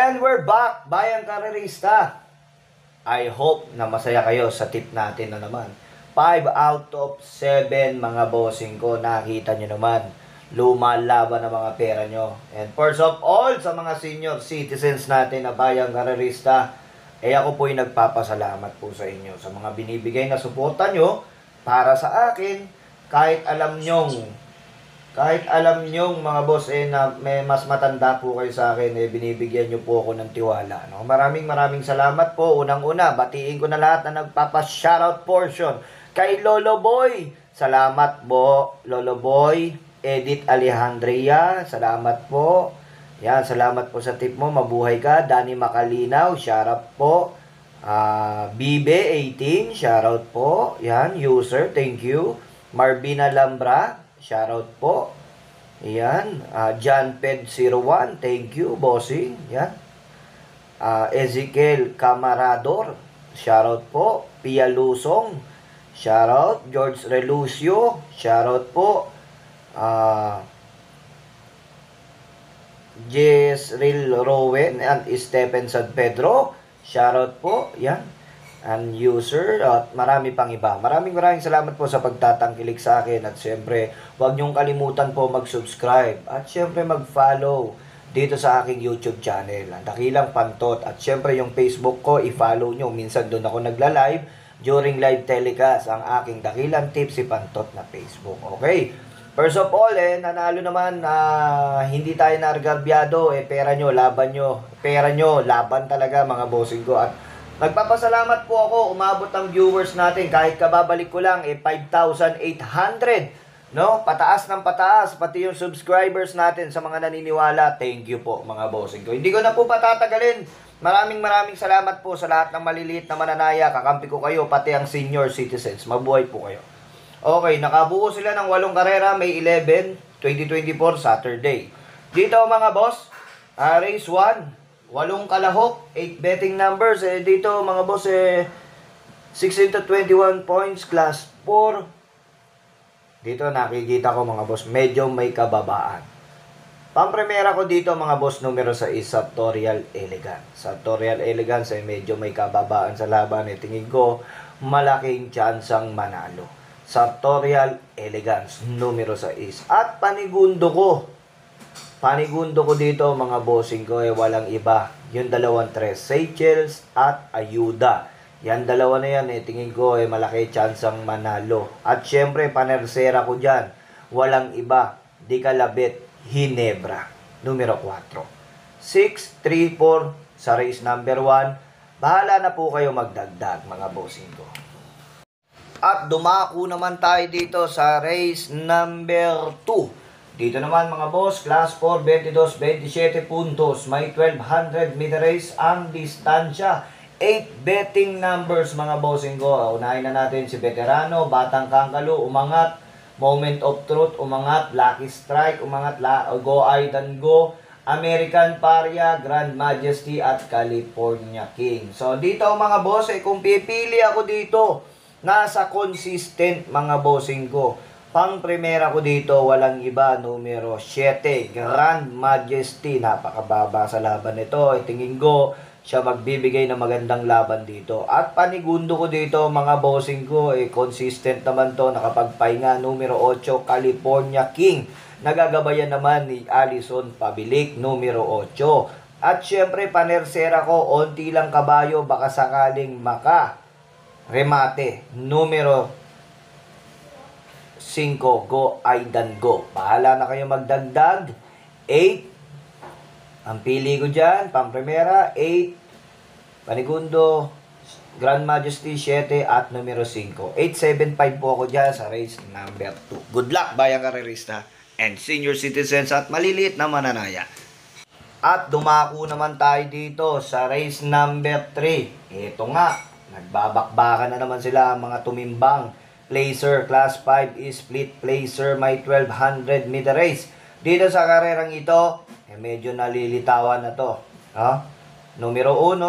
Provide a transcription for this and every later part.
And we're back, Bayang Karerista. I hope na masaya kayo sa tip natin na naman. 5 out of 7 mga bossing ko, nakita nyo naman, lumalaban ang mga pera nyo. And first of all, sa mga senior citizens natin na Bayang Karerista, ako po'y nagpapasalamat po sa inyo sa mga binibigay na suporta nyo para sa akin. Kahit alam nyong mga boss na may mas matanda po kayo sa akin, binibigyan nyo po ako ng tiwala. No? Maraming salamat po. Unang-una, batiin ko na lahat na nagpapa-shoutout portion. Kay Lolo Boy, salamat po. Lolo Boy, Edith Alejandria, salamat po. Yan, salamat po sa tip mo. Mabuhay ka. Danny Macalinaw, shoutout po. Bibe 18, shoutout po. Yan, user, thank you. Marvina Lambra, shoutout po. Yan. John Ped 01, thank you, bossing. Yan. Ezekiel Camarador, shoutout po. Pia Lusong, shoutout. George Relucio, shoutout po. Jezreel Rowen and Stephen San Pedro, shoutout po. Yan. And user at marami pang iba. Maraming salamat po sa pagtatangkilik sa akin. At syempre, huwag niyong kalimutan po mag-subscribe. At syempre, mag-follow dito sa aking YouTube channel, ang Dakilang Pantot. At syempre, yung Facebook ko, i-follow niyo. Minsan doon ako nagla-live during live telecast, ang aking Dakilang Tips si Pantot na Facebook. Okay? First of all, nanalo naman, hindi tayo nargarbyado, pera nyo, laban nyo. Pera nyo, laban talaga mga bossing ko. At nagpapasalamat po ako, umabot ang viewers natin, kahit kababalik ko lang, 5,800. No? Pataas ng pataas, pati yung subscribers natin sa mga naniniwala. Thank you po mga bossing ko. Hindi ko na po patatagalin. Maraming salamat po sa lahat ng maliliit na mananaya. Kakampi ko kayo, pati ang senior citizens. Mabuhay po kayo. Okay, nakabuo sila ng 8 karera, May 11, 2024, Saturday. Dito mga boss, race 1, 8 kalahok, 8 betting numbers. Dito mga boss, 16 to 21 points, class 4. Dito nakikita ko mga boss, medyo may kababaan. Pampremera ko dito mga boss, numero 6, Sartorial Elegance. Sartorial Elegance ay medyo may kababaan sa laban. Tingin ko, malaking tsansang manalo. Sartorial Elegance, numero 6. At panigundo ko dito mga bossing ko, walang iba. Yung dalawang 3, Seychelles at Ayuda. Yan dalawa na yan, tingin ko malaki tsansang manalo. At syempre, panersera ko dyan, walang iba, Di Calabet, Hinebra, numero 4. 6, 3, 4 sa race number 1. Bahala na po kayo magdagdag mga bossing ko. At dumako naman tayo dito sa race number 2. Dito naman mga boss, class 4, 22-27 puntos. May 1200 meter race ang distansya. 8 betting numbers mga bossing ko. Unahin na natin si Veterano, Batang Kangkalo, umangat. Moment of Truth, umangat. Lucky Strike, umangat. Go Aidan Go, American Paria, Grand Majesty at California King. So dito mga boss, kung pipili ako dito, nasa consistent mga bossing ko. Pang primera ko dito, walang iba, numero 7, Grand Majesty. Napakababa sa laban nito. Tingin ko, siya magbibigay ng magandang laban dito. At panigundo ko dito, mga bossing ko, consistent naman to, nakapagpahinga, numero 8, California King. Nagagabayan naman ni Alison Pabilik, numero 8. At syempre, panersera ko, onti lang kabayo, baka sakaling remate, numero 5, Go Aidan Go. Bahala na kayo magdagdag. 8 ang pili ko dyan, pang-primera 8, panigundo Grand Majesty 7 at numero 5. 875 po ako dyan sa race number 2. Good luck Bayang Karerista and senior citizens at maliliit na mananaya. At dumako naman tayo dito sa race number 3. Ito nga, nagbabakbakan na naman sila mga tumimbang. Placer, class 5 is split placer, may 1200 meter race. Dito sa karerang ito, medyo nalilitawan na to. Numero 1,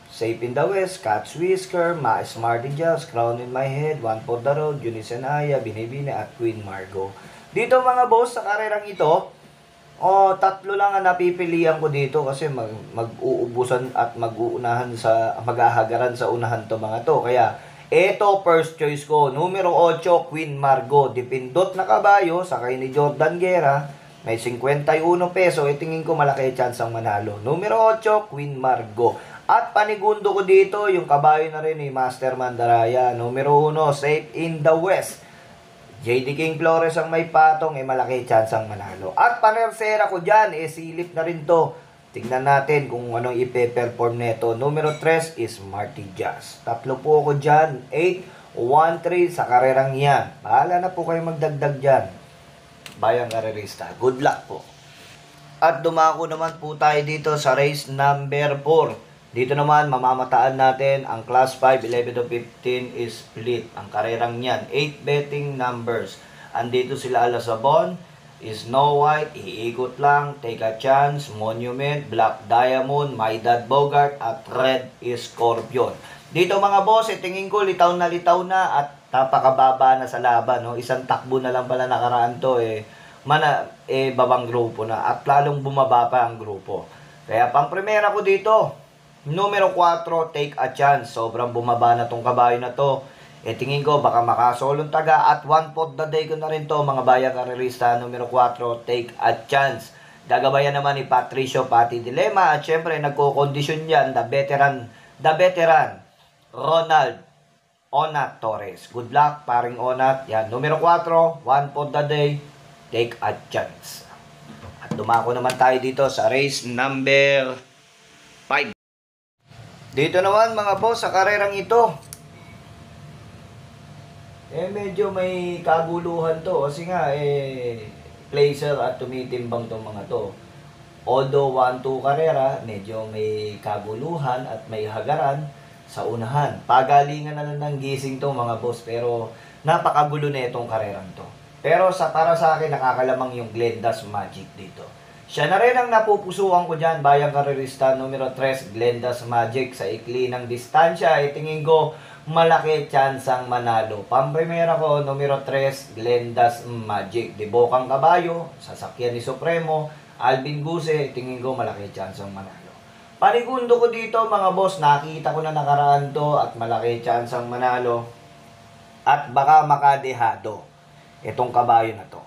Safe in the West, Cat's Whisker, Ma Smarty Jazz, Crown in My Head, One for the Road, Unicenaya, Binibini at Queen Margot. Dito mga boss, sa karerang ito, O, tatlo lang ang napipilian ko dito kasi mag-uubusan at maghahagaran sa unahan to mga to. Kaya, ito first choice ko. Numero 8, Queen Margot. Dipindot na kabayo, sakay ni Jordan Guerra. May 51 peso. Tingin ko malaki chance ang manalo. Numero 8, Queen Margot. At panigundo ko dito, yung kabayo na rin ni Master Mandaraya. Numero 1, Safe in the West. JD King Flores ang may patong, malaki chance ang manalo. At panersera ko dyan, silip na rin to. Tignan natin kung anong ipe-perform neto. Numero 3 is Marty Jazz. Tatlo po ako dyan, 8, 1, 3 sa karerang yan. Bahala na po kayo magdagdag dyan. Bayang karerista. Good luck po. At dumako naman po tayo dito sa race number 4. Dito naman, mamamataan natin ang class 5, 11 to 15 is split. Ang karerang yan, 8 betting numbers. Andito sila Alasabon, Snow White, iikot lang, Take a Chance, Monument, Black Diamond, My Dad Bogart, at Red Scorpion. Dito mga boss, tingin ko litaw na at napakababa na sa laban. No? Isang takbo na lang pala nakaraan to, babang grupo na. At lalong bumaba pa ang grupo. Kaya pang primera ko dito, Numero 4, Take a Chance. Sobrang bumaba na tong kabayo na to. Tingin ko baka makasolong taga at 1 pot the day ko na rin to mga bayang karerista. Numero 4, Take a Chance. Gagabayan naman ni Patricio Pati Dilema at syempre nagko-kondisyon yan the veteran Ronald Onat Torres. Good luck paring Onat. Yan, numero 4, 1 pot the day, Take a Chance. At dumako naman tayo dito sa race number 5. Dito naman mga boss sa karerang ito. Medyo may kaguluhan to kasi nga placer at tumitimbang tong mga to. Although 1-2 karera, medyo may kaguluhan at may hagaran sa unahan. Pagalingan na lang ng gising to mga boss pero napakagulo na itong karerang to. Pero para sa akin nakakalamang yung Glenda's Magic dito. Siya na rin ang napupusuan ko dyan, bayang karerista numero 3, Glenda's Magic. Sa ikli ng distansya, tingin ko malaki chance ang manalo. Pamprimera ko, numero 3, Glenda's Magic. Dibokang kabayo, sasakyan ni Supremo, Alvin Guse, tingin ko malaki chance ang manalo. Panigundo ko dito mga boss, nakita ko na nakaraan to at malaki chance ang manalo. At baka makadehado itong kabayo na to.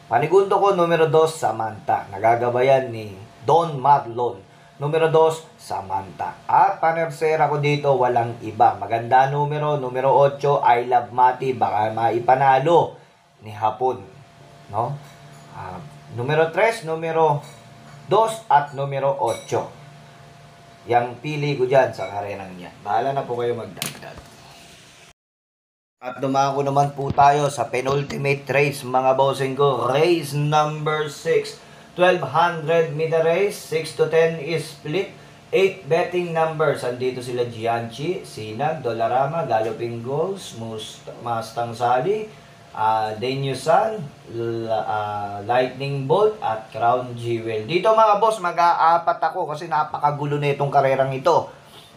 Panigundo ko, numero 2, Samantha. Nagagabayan ni Don Marlon. Numero 2, Samantha. At panersera ko dito, walang iba. Maganda numero 8, I Love Mati. Baka maipanalo ni Hapon. No? Numero 3, numero 2, at numero 8. Yang pili ko dyan sa karerang yan. Bahala na po kayo magdagdag. At dumako naman po tayo sa penultimate race mga bossing ko. Race number 6. 1200 meter race. 6 to 10 is split. 8 betting numbers. Andito sila Gianchi, Sinag, Dolarama, Galloping Goals, Mustang Sally, Denusan, Lightning Bolt, at Crown Jewel. Dito mga boss, mag-aapat ako kasi napakagulo na itong karerang ito.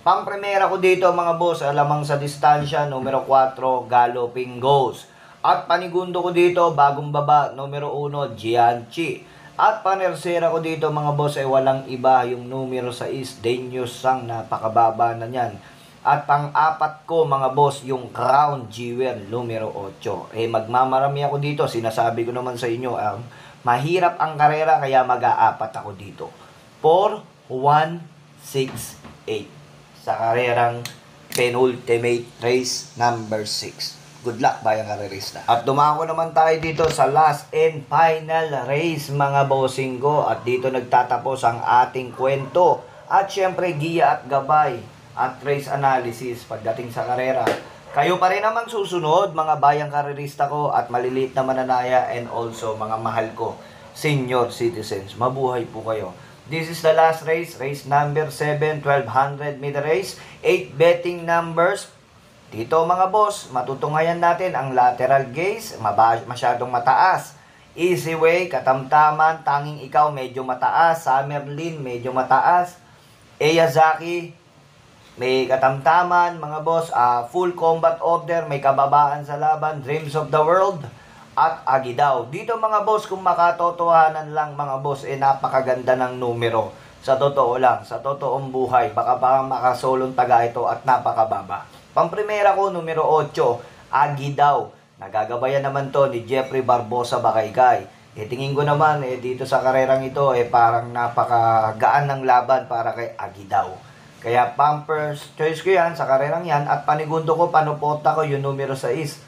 Pamprimera ko dito mga boss, alamang sa distansya, numero 4, Galloping Goals. At panigundo ko dito, bagong baba, numero 1, Gianchi. At panersera ko dito mga boss ay walang iba, yung numero 6, Denius Sang, napakababa na yan. At pang-apat ko mga boss, yung Crown Jewel, numero 8. Magmamarami ako dito, sinasabi ko naman sa inyo, mahirap ang karera kaya mag-aapat ako dito. 4, 1, 6, 8. Sa karerang penultimate race number 6. Good luck bayang karerista. At dumako naman tayo dito sa last and final race mga bossing ko. At dito nagtatapos ang ating kwento. At syempre giya at gabay at race analysis pagdating sa karera. Kayo pa rin naman susunod mga bayang karerista ko at maliliit na mananaya and also mga mahal ko senior citizens. Mabuhay po kayo. This is the last race, race number 7, 1200 meter race, 8 betting numbers. Dito mga boss, matutungayan natin ang lateral gaze, masyadong mataas. Easy way, katamtaman, tanging ikaw medyo mataas. Summerlin, medyo mataas. Eyazaki, may katamtaman mga boss. Full combat order, may kababaan sa laban. Dreams of the World, at Aguidao. Dito mga boss, kung makatotohanan lang mga boss, napakaganda ng numero. Sa totoo lang, sa totoong buhay, baka makasolong taga ito at napakababa. Pamprimera ko, numero 8, Aguidao. Nagagabayan naman to ni Jeffrey Barbosa Bakaygay. Tingin ko naman, dito sa karerang ito, parang napakagaan ng laban para kay Aguidao. Kaya Pampers choice ko yan sa karerang yan. At panigundo ko, panupota ko yung numero 6.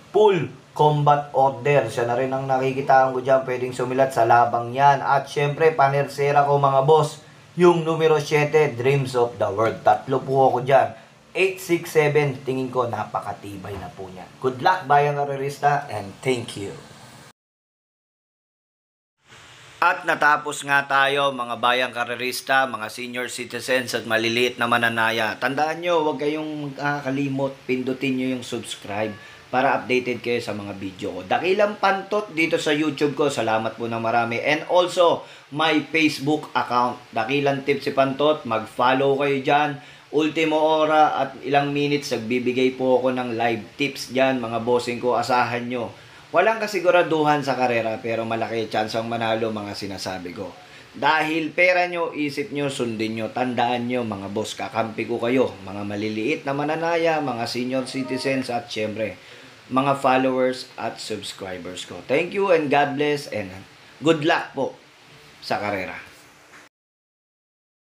Full Combat Order. Siya na rin ang nakikitaan ko dyan. Pwedeng sumilat sa labang yan. At syempre, panersera ko mga boss, yung numero 7, Dreams of the World. 3 po ako dyan. 8, 6, 7. Tingin ko, napakatibay na po niya. Good luck, Bayang Karerista, and thank you. At natapos nga tayo mga bayang karerista, mga senior citizens at maliliit na mananaya. Tandaan nyo, huwag kayong makakalimot, pindutin nyo yung subscribe para updated kayo sa mga video ko. Dakilang Pantot dito sa YouTube ko, salamat po ng marami. And also, my Facebook account, Dakilang Tips si Pantot, mag-follow kayo dyan. Ultimo ora at ilang minutes, nagbibigay po ako ng live tips dyan mga bossing ko, asahan nyo. Walang kasiguraduhan sa karera pero malaki chance ang manalo mga sinasabi ko. Dahil pera nyo, isip nyo, sundin nyo, tandaan nyo mga boss, kakampi ko kayo. Mga maliliit na mananaya, mga senior citizens at syempre, mga followers at subscribers ko. Thank you and God bless and good luck po sa karera.